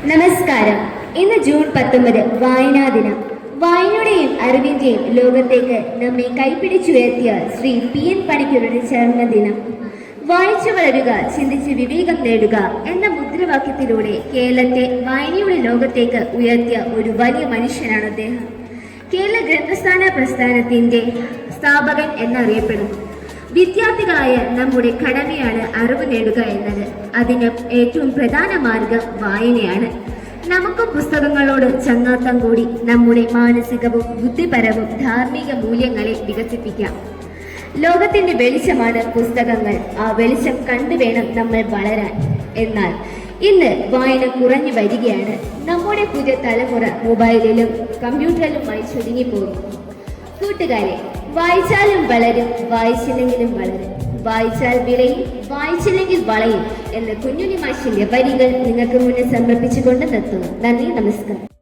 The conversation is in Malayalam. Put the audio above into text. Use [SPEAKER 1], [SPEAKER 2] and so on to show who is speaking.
[SPEAKER 1] നമസ്കാരം. ഇന്ന് ജൂൺ 19 വായനാ ദിനം. വായനയുടെയും അറിവിന്റെയും ലോകത്തേക്ക് നമ്മെ കൈപിടിച്ചുയർത്തിയ ശ്രീ PN പണിക്കരുടെ ജന്മദിനം. വായിച്ചു വളരുക, ചിന്തിച്ച് വിവേകം നേടുക എന്ന മുദ്രാവാക്യത്തിലൂടെ കേരളത്തെ വായനയുടെ ലോകത്തേക്ക് ഉയർത്തിയ ഒരു വലിയ മനുഷ്യനാണ് അദ്ദേഹം. കേരള ഗ്രന്ഥസ്ഥാന പ്രസ്ഥാനത്തിന്റെ സ്ഥാപകൻ എന്നറിയപ്പെടുന്നു. വിദ്യാർത്ഥികളായ നമ്മുടെ കടമയാണ് അറിവ് നേടുക എന്നത്. അതിന് ഏറ്റവും പ്രധാന മാർഗം വായനയാണ്. നമുക്ക് പുസ്തകങ്ങളോട് ചങ്ങാത്തം കൂടി നമ്മുടെ മാനസികവും ബുദ്ധിപരവും ധാർമ്മിക മൂല്യങ്ങളെ വികസിപ്പിക്കാം. ലോകത്തിന്റെ വെളിച്ചമാണ് പുസ്തകങ്ങൾ. ആ വെളിച്ചം കണ്ടുവേണം നമ്മൾ വളരാൻ. എന്നാൽ ഇന്ന് വായന കുറഞ്ഞു വരികയാണ്. നമ്മുടെ പുതിയ തലമുറ മൊബൈലിലും കമ്പ്യൂട്ടറിലുമായി ചുരുങ്ങിപ്പോകുന്നു. കൂട്ടുകാരെ, വായിച്ചാലും വളരും, വായിച്ചില്ലെങ്കിലും വളരും. വായിച്ചാൽ വിളയും, വായിച്ചില്ലെങ്കിൽ വളയും എന്ന കുഞ്ഞുണ്ണി മാഷിന്റെ വരികൾ നിങ്ങൾക്ക് മുന്നിൽ സമർപ്പിച്ചുകൊണ്ട് നിർത്തുന്നു. നന്ദി, നമസ്കാരം.